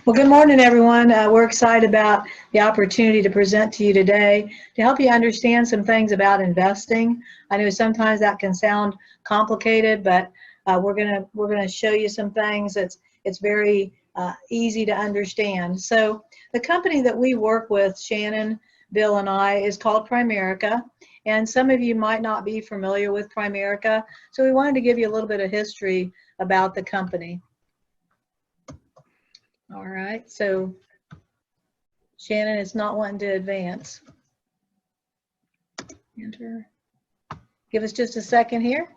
Well, good morning, everyone. We're excited about the opportunity to present to you today to help you understand some things about investing. I know sometimes that can sound complicated, but we're gonna show you some things it's very easy to understand. So the company that we work with, Shannon, Bill, and I, is called Primerica, and some of you might not be familiar with Primerica, so we wanted to give you a little bit of history about the company. All right, so Shannon is not wanting to advance. Enter. Give us just a second here.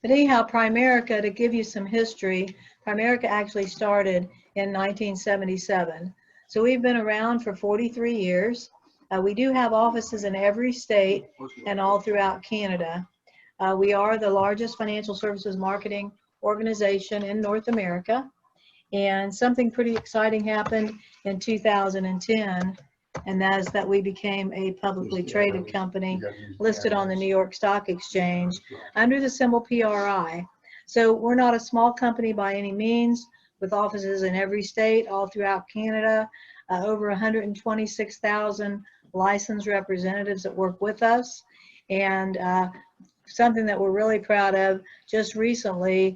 But anyhow, Primerica, to give you some history, Primerica actually started in 1977. So we've been around for 43 years. We do have offices in every state and all throughout Canada. We are the largest financial services marketing organization in North America. And something pretty exciting happened in 2010, and that is that we became a publicly traded company listed on the New York Stock Exchange under the symbol PRI. So we're not a small company by any means, with offices in every state, all throughout Canada, over 126,000 licensed representatives that work with us. And something that we're really proud of, just recently,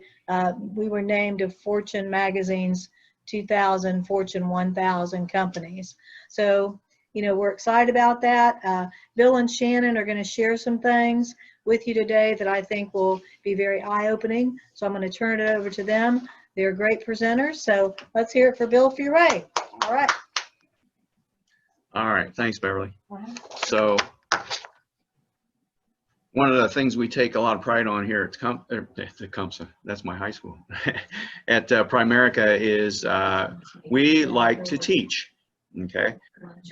we were named to Fortune magazine's 2000 Fortune 1000 companies. So, you know, we're excited about that. Bill and Shannon are going to share some things with you today that I think will be very eye-opening. So I'm going to turn it over to them. They're great presenters. So let's hear it for Bill Furay. All right. All right. Thanks, Beverly. So one of the things we take a lot of pride on here at CUMSA, that's my high school, at Primerica is we like to teach, okay?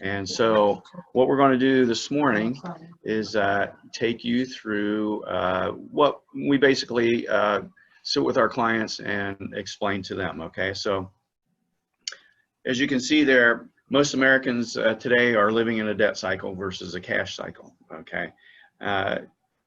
And so what we're going to do this morning is take you through what we basically sit with our clients and explain to them, okay? So as you can see there, most Americans today are living in a debt cycle versus a cash cycle, okay?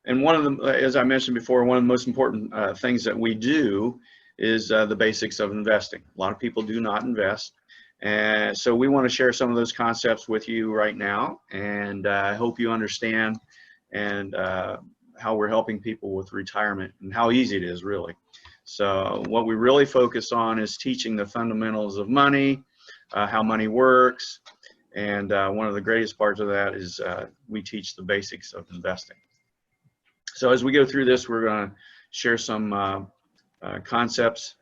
And one of them, as I mentioned before, one of the most important things that we do is the basics of investing. A lot of people do not invest. And so we want to share some of those concepts with you right now. And I hope you understand and how we're helping people with retirement and how easy it is, really. So what we really focus on is teaching the fundamentals of money, how money works. And one of the greatest parts of that is we teach the basics of investing. So as we go through this, we're going to share some concepts,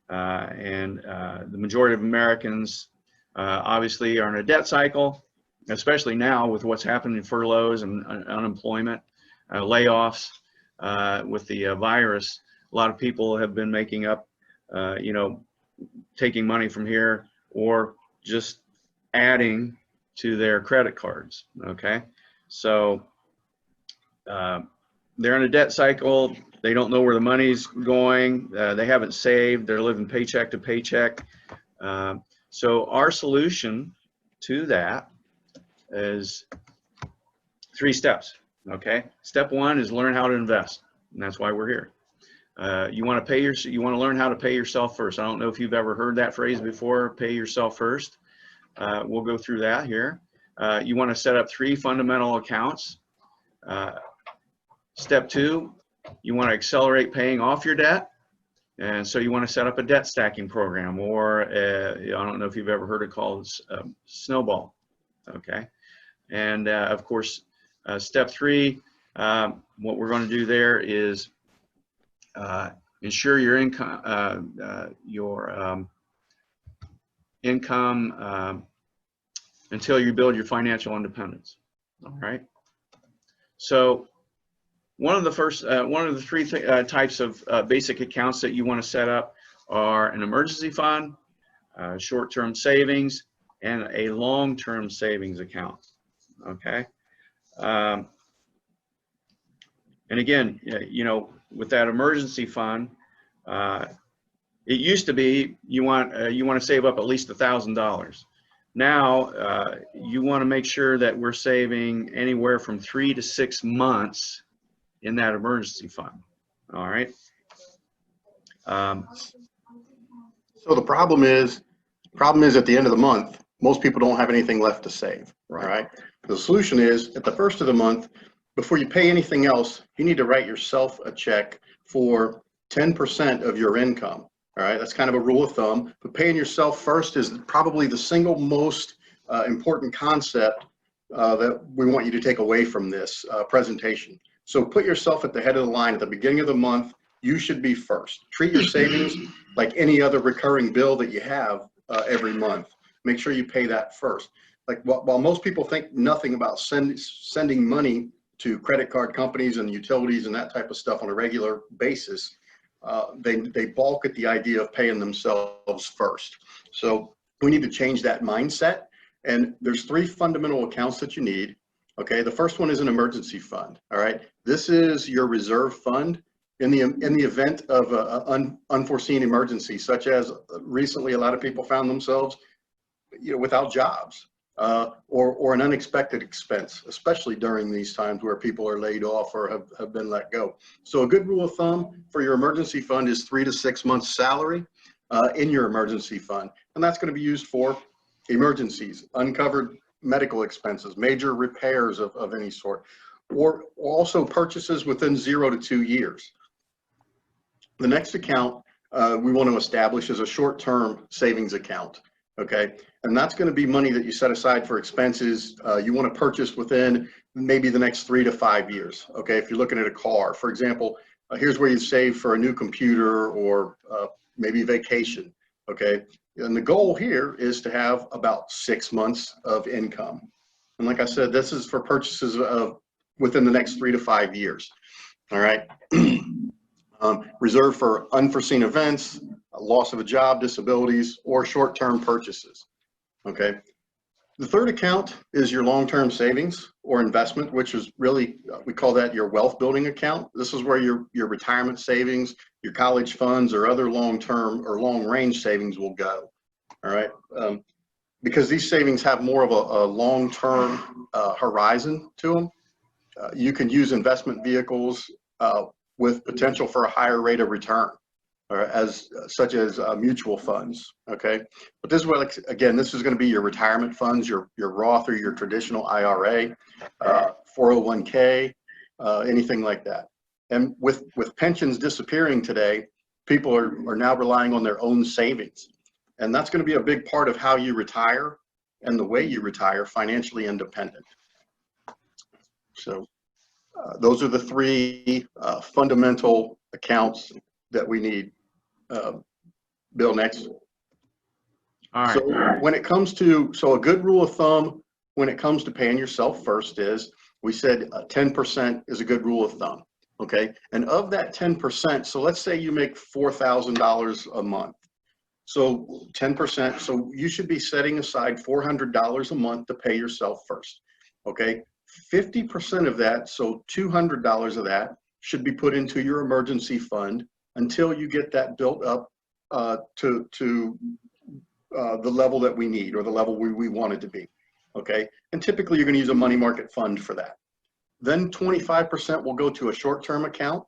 and the majority of Americans obviously are in a debt cycle, especially now with what's happening in furloughs and unemployment, layoffs with the virus. A lot of people have been making up, you know, taking money from here or just adding to their credit cards, okay? So they're in a debt cycle. They don't know where the money's going. They haven't saved. They're living paycheck to paycheck. So our solution to that is 3 steps, okay? Step 1 is learn how to invest, and that's why we're here. You want to learn how to pay yourself first. I don't know if you've ever heard that phrase before, pay yourself first. We'll go through that here. You want to set up 3 fundamental accounts. Step 2, you want to accelerate paying off your debt. And so you want to set up a debt stacking program, or I don't know if you've ever heard it called snowball, okay? And of course, step 3, what we're going to do there is ensure your income until you build your financial independence, all right? So one of the 3 types of basic accounts that you want to set up are an emergency fund, short-term savings, and a long-term savings account, okay? And again, you know, with that emergency fund, it used to be you want to save up at least $1,000. Now you want to make sure that we're saving anywhere from 3 to 6 months in that emergency fund. All right. So the problem is Problem is, at the end of the month, most people don't have anything left to save. Right. All right. The solution is, at the first of the month, before you pay anything else, you need to write yourself a check for 10% of your income. All right. That's kind of a rule of thumb. But paying yourself first is probably the single most important concept that we want you to take away from this presentation. So put yourself at the head of the line at the beginning of the month. You should be first. Treat your savings like any other recurring bill that you have every month. Make sure you pay that first. Like while most people think nothing about sending money to credit card companies and utilities and that type of stuff on a regular basis, they balk at the idea of paying themselves first. So we need to change that mindset. And there's 3 fundamental accounts that you need. Okay, the first one is an emergency fund. All right, this is your reserve fund in the event of an unforeseen emergency, such as recently a lot of people found themselves, without jobs, or an unexpected expense, especially during these times where people are laid off or have been let go. So a good rule of thumb for your emergency fund is 3 to 6 months salary in your emergency fund, and that's going to be used for emergencies, uncovered medical expenses, major repairs of any sort, or also purchases within 0 to 2 years. The next account we want to establish is a short-term savings account, okay? And that's going to be money that you set aside for expenses you want to purchase within maybe the next 3 to 5 years, okay? If you're looking at a car, for example, here's where you save for a new computer or maybe vacation, okay? And the goal here is to have about 6 months of income. And like I said, this is for purchases of within the next 3 to 5 years. All right. Reserved for unforeseen events, loss of a job, disabilities, or short-term purchases. Okay. The third account is your long-term savings or investment, which is really, we call that your wealth building account. This is where your retirement savings, your college funds, or other long-term or long-range savings will go. All right. Because these savings have more of a long-term horizon to them, you can use investment vehicles with potential for a higher rate of return, or such as mutual funds. Okay, but this is where, like, again, this is going to be your retirement funds, your Roth or your traditional IRA, 401k, anything like that. And with pensions disappearing today, people are now relying on their own savings, and that's going to be a big part of how you retire and the way you retire financially independent. So those are the 3 fundamental accounts that we need. Bill, next. All right. So when it comes to, a good rule of thumb when it comes to paying yourself first is, we said 10% is a good rule of thumb. Okay. And of that 10%, so let's say you make $4,000 a month. So 10%, so you should be setting aside $400 a month to pay yourself first. Okay. 50% of that, so $200 of that should be put into your emergency fund until you get that built up to the level that we need, or the level we want it to be. Okay. And typically you're going to use a money market fund for that. Then 25% will go to a short-term account.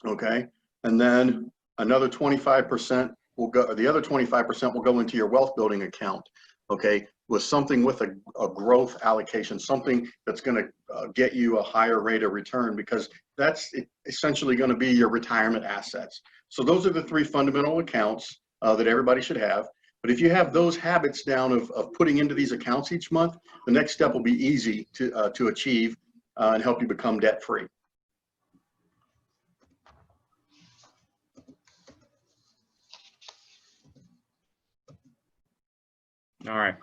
Okay. And then another 25% will go, or the other 25% will go into your wealth building account. Okay. With something with a growth allocation, something that's going to get you a higher rate of return, because that's essentially going to be your retirement assets. So those are the 3 fundamental accounts that everybody should have. But if you have those habits down of putting into these accounts each month, the next step will be easy to achieve and help you become debt free. All right.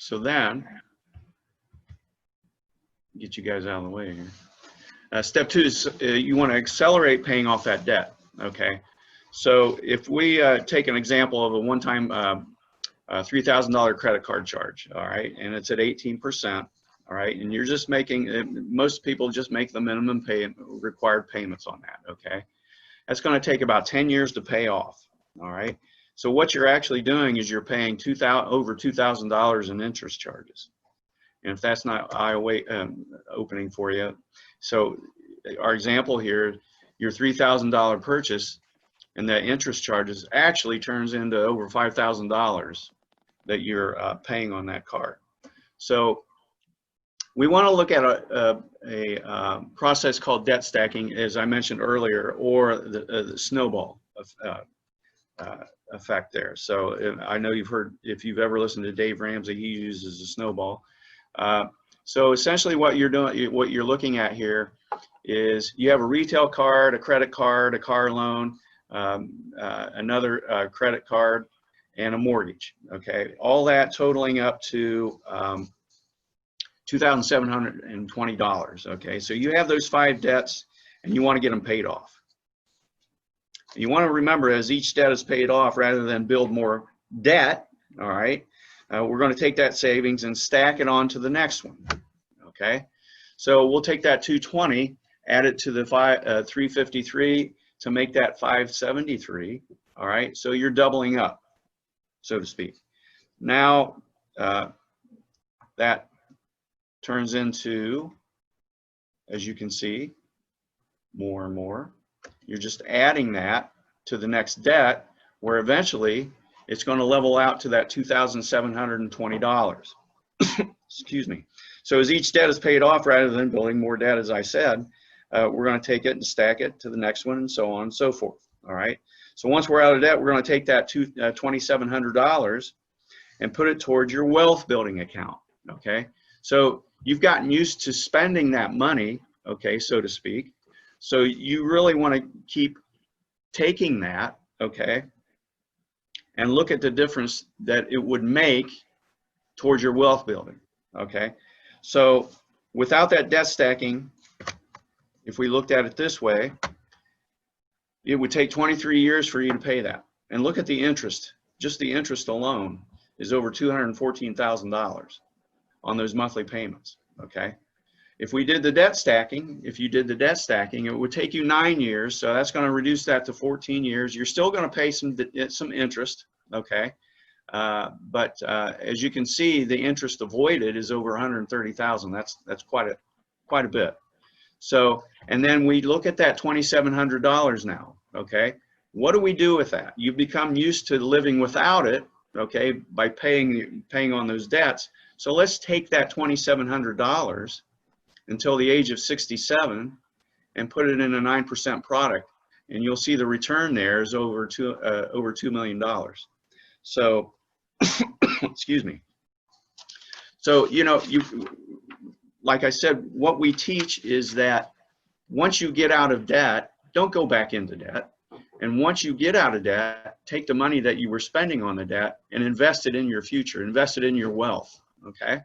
So then, get you guys out of the way here. Step 2 is you want to accelerate paying off that debt. Okay. So if we take an example of a one-time $3,000 credit card charge, all right, and it's at 18%, all right, and you're just making, most people just make the minimum required payments on that, okay? That's going to take about 10 years to pay off, all right? So what you're actually doing is you're paying over $2,000 in interest charges. And if that's not eye-opening for you, so our example here, your $3,000 purchase, and the interest charges actually turns into over $5,000 that you're paying on that card. So we want to look at a process called debt stacking, as I mentioned earlier, or the snowball effect there. So I know you've heard, if you've ever listened to Dave Ramsey, he uses a snowball. So essentially what you're doing, what you're looking at here is you have a retail card, a credit card, a car loan, another credit card, and a mortgage, okay? All that totaling up to $2,720, okay? So you have those 5 debts and you want to get them paid off. You want to remember, as each debt is paid off, rather than build more debt, all right, we're going to take that savings and stack it on to the next one, okay? So we'll take that 220, add it to the 353 to make that 573, all right? So you're doubling up, so to speak. Now, that turns into, as you can see, more and more. You're just adding that to the next debt, where eventually it's going to level out to that $2,720. Excuse me. So as each debt is paid off, rather than building more debt, as I said, we're going to take it and stack it to the next one, and so on and so forth. All right. So once we're out of debt, we're going to take that $2,700 and put it towards your wealth building account. Okay. So you've gotten used to spending that money, okay, so to speak. So you really want to keep taking that, okay, and look at the difference that it would make towards your wealth building, okay? So without that debt stacking, if we looked at it this way, it would take 23 years for you to pay that. And look at the interest. Just the interest alone is over $214,000 on those monthly payments, okay? If we did the debt stacking, if you did the debt stacking, it would take you 9 years, so that's going to reduce that to 14 years. You're still going to pay some interest, okay? But as you can see, the interest avoided is over $130,000. That's quite a bit. So, and then we look at that $2,700 now, okay? What do we do with that? You've become used to living without it, okay, by paying on those debts. So let's take that $2,700 until the age of 67 and put it in a 9% product, and you'll see the return there is over $2 million. So, excuse me. So, you know, like I said, what we teach is that once you get out of debt, don't go back into debt. And once you get out of debt, take the money that you were spending on the debt and invest it in your future, invest it in your wealth, okay?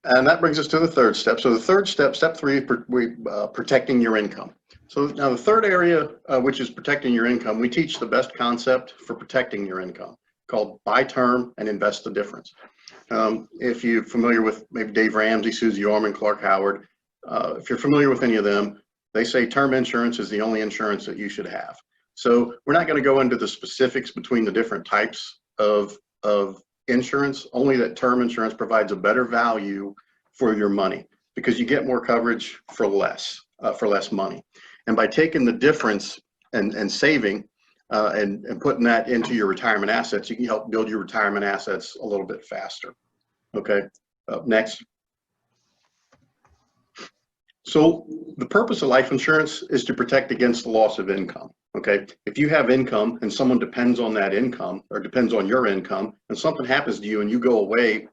And that brings us to the third step. So the third step, step 3, protecting your income. So now the third area, which is protecting your income, we teach the best concept for protecting your income, called buy term and invest the difference. If you're familiar with maybe Dave Ramsey, Susie Orman, Clark Howard, if you're familiar with any of them, they say term insurance is the only insurance that you should have. So we're not going to go into the specifics between the different types of insurance, only that term insurance provides a better value for your money because you get more coverage for less money. And by taking the difference and saving and putting that into your retirement assets, you can help build your retirement assets a little bit faster. Okay, next. So the purpose of life insurance is to protect against the loss of income. Okay, if you have income and someone depends on that income or depends on your income and something happens to you and you go away,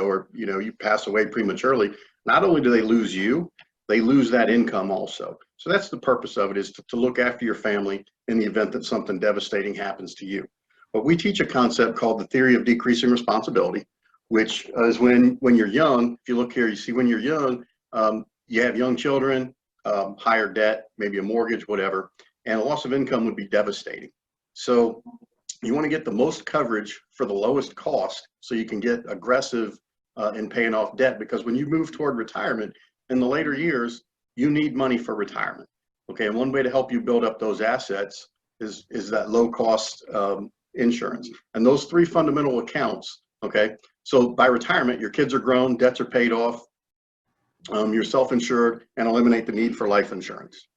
or you pass away prematurely, not only do they lose you, they lose that income also. So that's the purpose of it, is to look after your family in the event that something devastating happens to you. But we teach a concept called the theory of decreasing responsibility, which is when you're young. If you look here, you see when you're young, you have young children, higher debt, maybe a mortgage, whatever, and a loss of income would be devastating. So you want to get the most coverage for the lowest cost so you can get aggressive in paying off debt, because when you move toward retirement in the later years, you need money for retirement. Okay, and one way to help you build up those assets is that low cost insurance. And those 3 fundamental accounts, okay, so by retirement, your kids are grown, debts are paid off, you're self-insured, and eliminate the need for life insurance.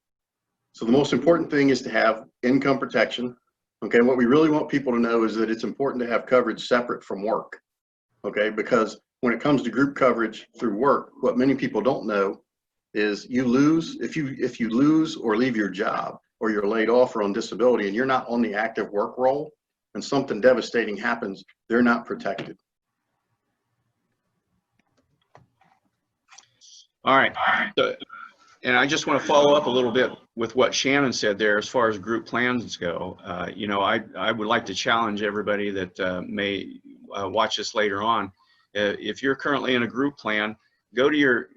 So the most important thing is to have income protection. Okay, what we really want people to know is that it's important to have coverage separate from work. Okay, because when it comes to group coverage through work, what many people don't know is you lose, if you lose or leave your job, or you're laid off or on disability and you're not on the active work roll and something devastating happens, they're not protected. All right. So, and I just want to follow up a little bit with what Shannon said there as far as group plans go. You know, I would like to challenge everybody that may watch this later on. If you're currently in a group plan, go to your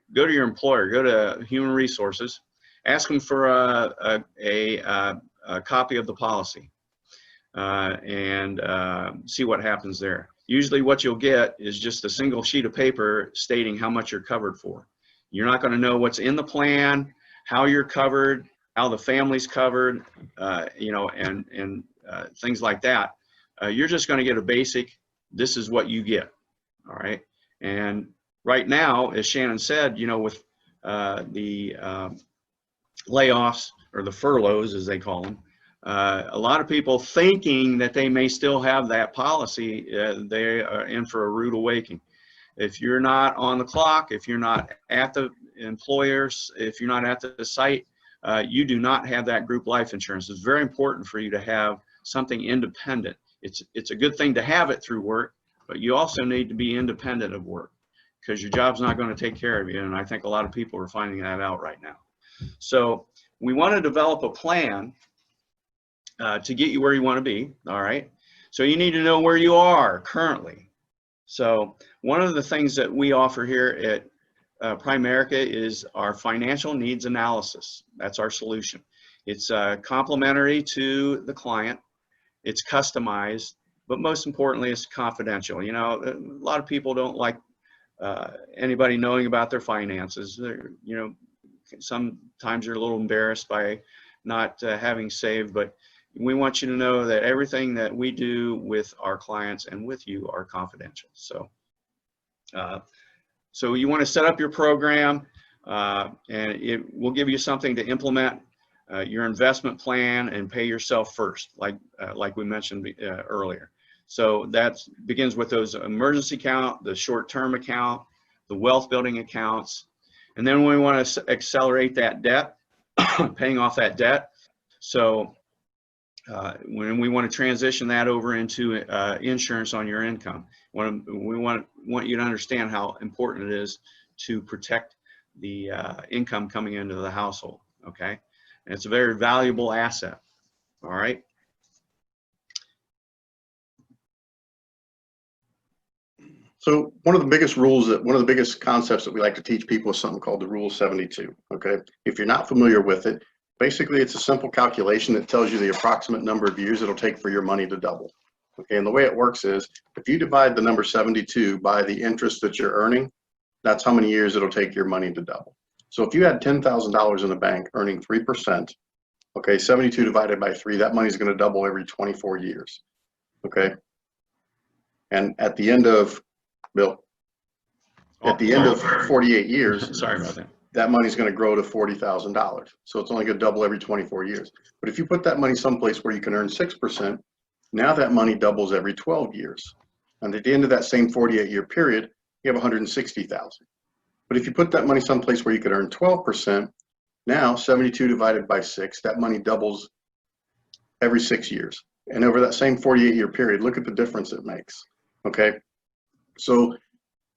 employer, go to Human Resources, ask them for a copy of the policy, and see what happens there. Usually what you'll get is just a single sheet of paper stating how much you're covered for. You're not going to know what's in the plan, how you're covered, how the family's covered, you know, and things like that. You're just going to get a basic, this is what you get, all right? And right now, as Shannon said, you know, with the layoffs, or the furloughs as they call them, a lot of people thinking that they may still have that policy, they are in for a rude awakening. If you're not on the clock, if you're not at the employers, if you're not at the site, you do not have that group life insurance. It's very important for you to have something independent. It's a good thing to have it through work, but you also need to be independent of work because your job's not going to take care of you. And I think a lot of people are finding that out right now. So we want to develop a plan to get you where you want to be, all right? So you need to know where you are currently. So one of the things that we offer here at Primerica is our financial needs analysis. That's our solution. It's complementary to the client. It's customized, but most importantly, it's confidential. You know, a lot of people don't like anybody knowing about their finances. They're, you know, sometimes you're a little embarrassed by not having saved, but we want you to know that everything that we do with our clients and with you are confidential. So, so you want to set up your program, and it will give you something to implement your investment plan and pay yourself first, like we mentioned earlier. So that begins with those emergency account, the short-term account, the wealth building accounts, and then we want to accelerate that debt, paying off that debt. So when we want to transition that over into insurance on your income, we want you to understand how important it is to protect the income coming into the household, okay? And it's a very valuable asset, all right? So one of the biggest rules one of the biggest concepts that we like to teach people is something called the Rule 72, okay? If you're not familiar with it, basically it's a simple calculation that tells you the approximate number of years it'll take for your money to double, okay? And the way it works is, if you divide the number 72 by the interest that you're earning, that's how many years it'll take your money to double. So if you had $10,000 in the bank earning 3%, okay, 72 divided by 3, that money's going to double every 24 years, okay? And at the end of, Bill, at the end of 48 years, sorry about that, that money's going to grow to $40,000. So it's only going to double every 24 years. But if you put that money someplace where you can earn 6%, now that money doubles every 12 years. And at the end of that same 48-year period, you have 160,000. But if you put that money someplace where you could earn 12%, now 72 divided by 6, that money doubles every 6 years. And over that same 48-year period, look at the difference it makes, okay? So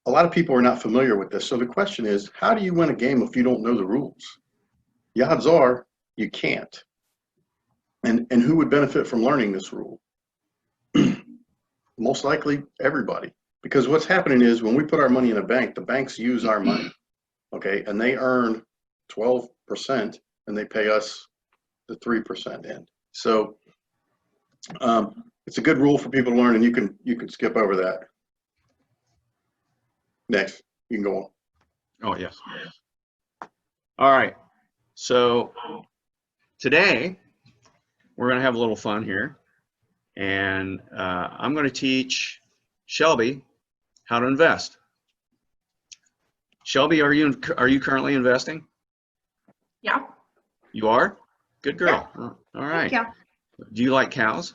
a lot of people are not familiar with this. So the question is, how do you win a game if you don't know the rules? The odds are you can't. And who would benefit from learning this rule? Most likely everybody. Because what's happening is when we put our money in a bank, the banks use our money, okay? And they earn 12% and they pay us the 3% in. So it's a good rule for people to learn, and you can skip over that. Next, you can go on. oh yes. All right, so today we're going to have a little fun here, and I'm going to teach Shelby how to invest. Shelby, are you currently investing? Yeah. You are? Good girl. All right. Thank you. Do you like cows?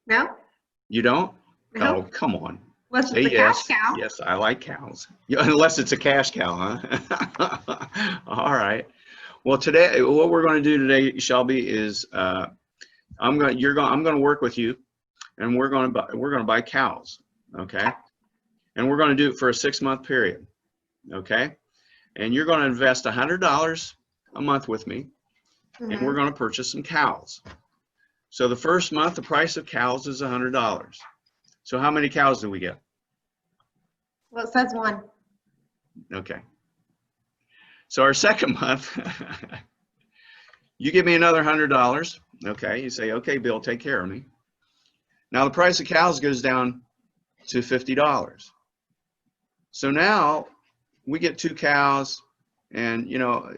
No? You don't? No. Oh, come on. Unless Say it's a yes. cash cow. Yes, I like cows. Yeah, unless it's a cash cow, huh? All right. Well, today, what we're going to do today, Shelby, is I'm going to work with you, and we're going to buy cows, okay? And we're going to do it for a 6-month period, okay? And you're going to invest $100 a month with me, and we're going to purchase some cows. So the first month, the price of cows is $100. So how many cows do we get? Well, it says 1. Okay. So our second month, you give me another $100. Okay. You say, okay, Bill, take care of me. Now the price of cows goes down to $50. So now we get 2 cows, and you know,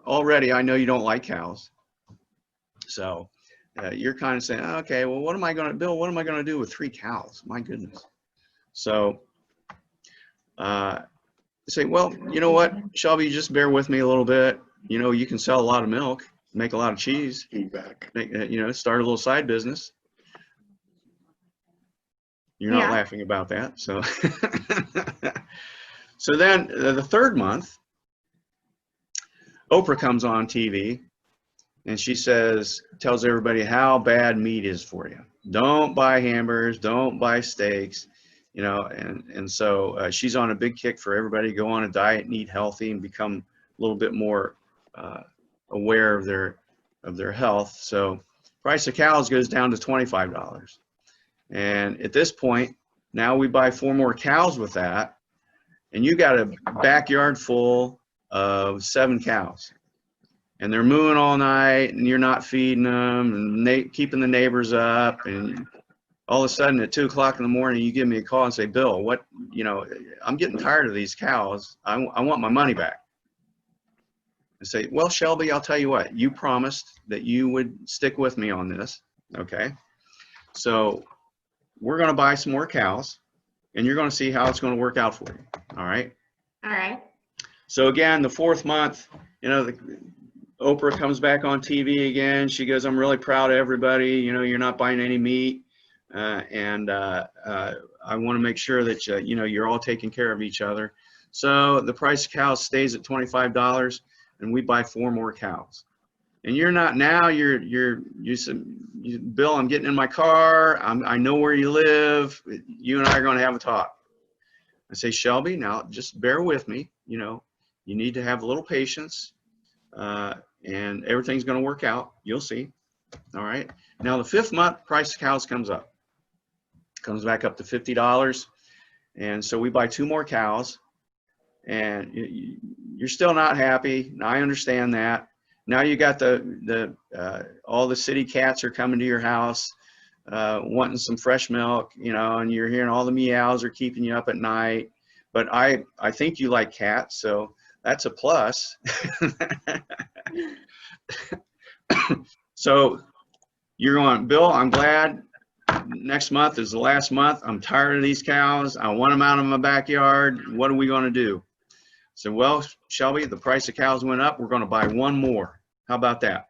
already I know you don't like cows. So you're kind of saying, okay, well, Bill, what am I going to do with 3 cows? My goodness. So say, well, you know what, Shelby, just bear with me a little bit. You know, you can sell a lot of milk, make a lot of cheese, Feedback. start a little side business. You're not Yeah. laughing about that. So, so then the third month, Oprah comes on TV and she tells everybody how bad meat is for you. Don't buy hamburgers, don't buy steaks, you know, and so she's on a big kick for everybody to go on a diet and eat healthy and become a little bit more aware of their health. So price of cows goes down to $25. And at this point, now we buy 4 more cows with that, and you got a backyard full of 7 cows. And they're mooing all night, and you're not feeding them, and keeping the neighbors up. And all of a sudden, at 2 o'clock in the morning, you give me a call and say, Bill, I'm getting tired of these cows. I want my money back. I say, well, Shelby, I'll tell you what, you promised that you would stick with me on this. Okay. So we're going to buy some more cows, and you're going to see how it's going to work out for you. All right. All right. So again, the 4th month, you know, Oprah comes back on TV again. She goes, I'm really proud of everybody. You know, you're not buying any meat. And I want to make sure that, you know, you're all taking care of each other. So the price of cows stays at $25, and we buy 4 more cows. And you're not now, you said, Bill, I'm getting in my car. I know where you live. You and I are going to have a talk. I say, Shelby, now just bear with me. You know, you need to have a little patience, and everything's going to work out. You'll see. All right. Now the 5th month, price of cows comes back up to $50. And so we buy 2 more cows, and you're still not happy. I understand that. Now you got all the city cats are coming to your house, wanting some fresh milk, you know, and you're hearing all the meows are keeping you up at night. But I think you like cats, so that's a plus. So you're going, Bill, I'm glad next month is the last month. I'm tired of these cows. I want them out of my backyard. What are we going to do? So, well, Shelby, the price of cows went up. We're going to buy 1 more. How about that?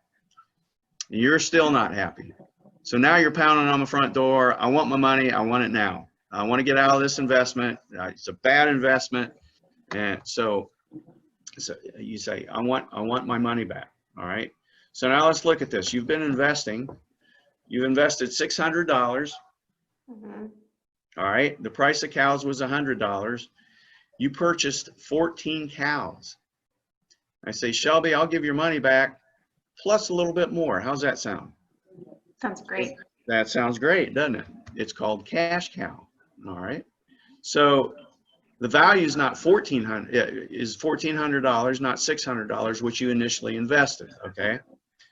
You're still not happy. So now you're pounding on the front door. I want my money. I want it now. I want to get out of this investment. It's a bad investment. And so you say, I want my money back. All right. So now let's look at this. You've been investing. You've invested $600. Mm-hmm. All right. The price of cows was $100. You purchased 14 cows. I say, Shelby, I'll give your money back plus a little bit more. How's that sound? Sounds great. That sounds great, doesn't it? It's called cash cow. All right. So the value is not $1,400, is $1,400, not $600, which you initially invested. Okay.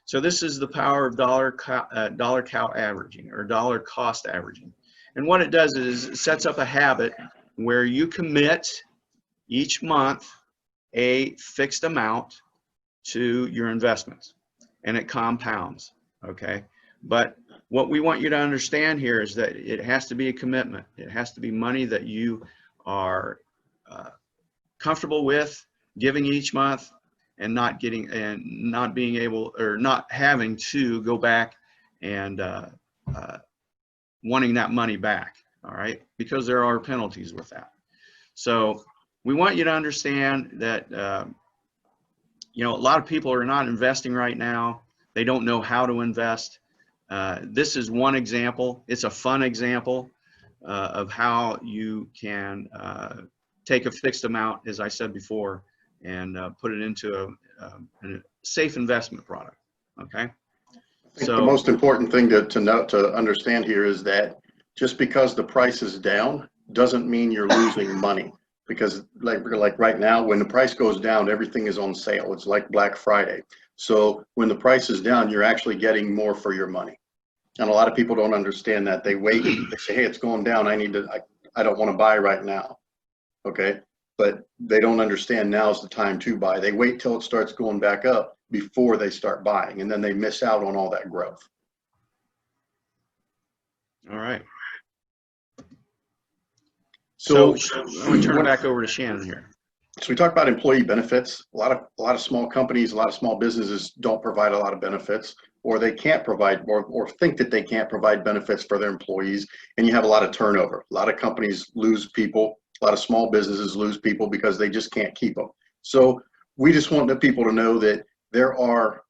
So this is the power of dollar cow averaging, or dollar cost averaging. And what it does is it sets up a habit where you commit each month a fixed amount to your investments, and it compounds. Okay. But what we want you to understand here is that it has to be a commitment. It has to be money that you are comfortable with giving each month. and not being able, or not having to go back and wanting that money back, all right? Because there are penalties with that. So we want you to understand that, you know, a lot of people are not investing right now. They don't know how to invest. This is one example. It's a fun example of how you can take a fixed amount, as I said before, and put it into a safe investment product, okay? I think the most important thing to understand here is that just because the price is down doesn't mean you're losing money. Because like right now, when the price goes down, everything is on sale. It's like Black Friday. So when the price is down, you're actually getting more for your money. And a lot of people don't understand that. They wait, they say, hey, it's going down. I don't want to buy right now. Okay. But they don't understand now's the time to buy. They wait till it starts going back up before they start buying, and then they miss out on all that growth. All right. So I'm going to turn it back over to Shannon here. So we talk about employee benefits. A lot of small companies, a lot of small businesses don't provide a lot of benefits, or they can't provide, or think that they can't provide benefits for their employees, and you have a lot of turnover. A lot of companies lose people. A lot of small businesses lose people because they just can't keep them. So we just want the people to know that there are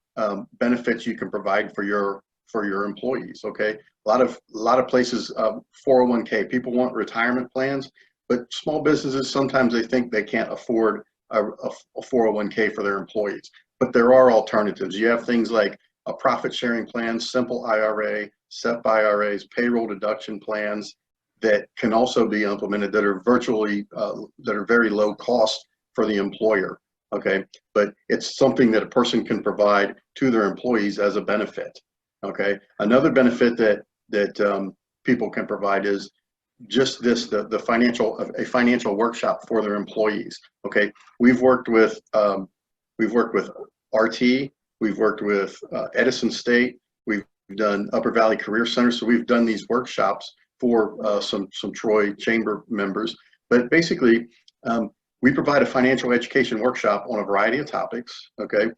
benefits you can provide for your employees. Okay, a lot of places, 401k. People want retirement plans, but small businesses sometimes they think they can't afford a 401k for their employees. But there are alternatives. You have things like a profit sharing plan, simple IRA, SEP IRAs, payroll deduction plans that can also be implemented that are that are very low cost for the employer. Okay, but it's something that a person can provide to their employees as a benefit. Okay, another benefit that people can provide is just this, a financial workshop for their employees. Okay, we've worked with RT, we've worked with Edison State, we've done Upper Valley Career Center, so we've done these workshops for some Troy Chamber members. But basically, we provide a financial education workshop on a variety of topics. Okay,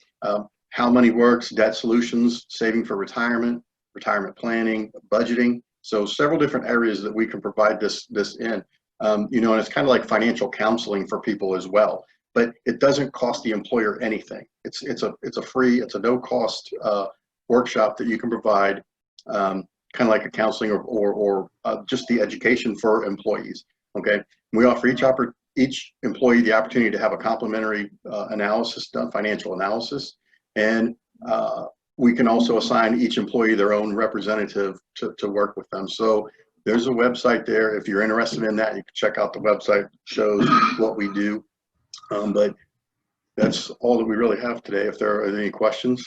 how money works, debt solutions, saving for retirement, retirement planning, budgeting. So several different areas that we can provide this in. You know, and it's kind of like financial counseling for people as well. But it doesn't cost the employer anything. It's a free, it's a no cost workshop that you can provide. Kind of like a counseling or just the education for employees. Okay, we offer each employee the opportunity to have a complimentary analysis done, financial analysis, and we can also assign each employee their own representative to work with them. So there's a website there. If you're interested in that, you can check out the website. It shows what we do. But that's all that we really have today. If there are any questions.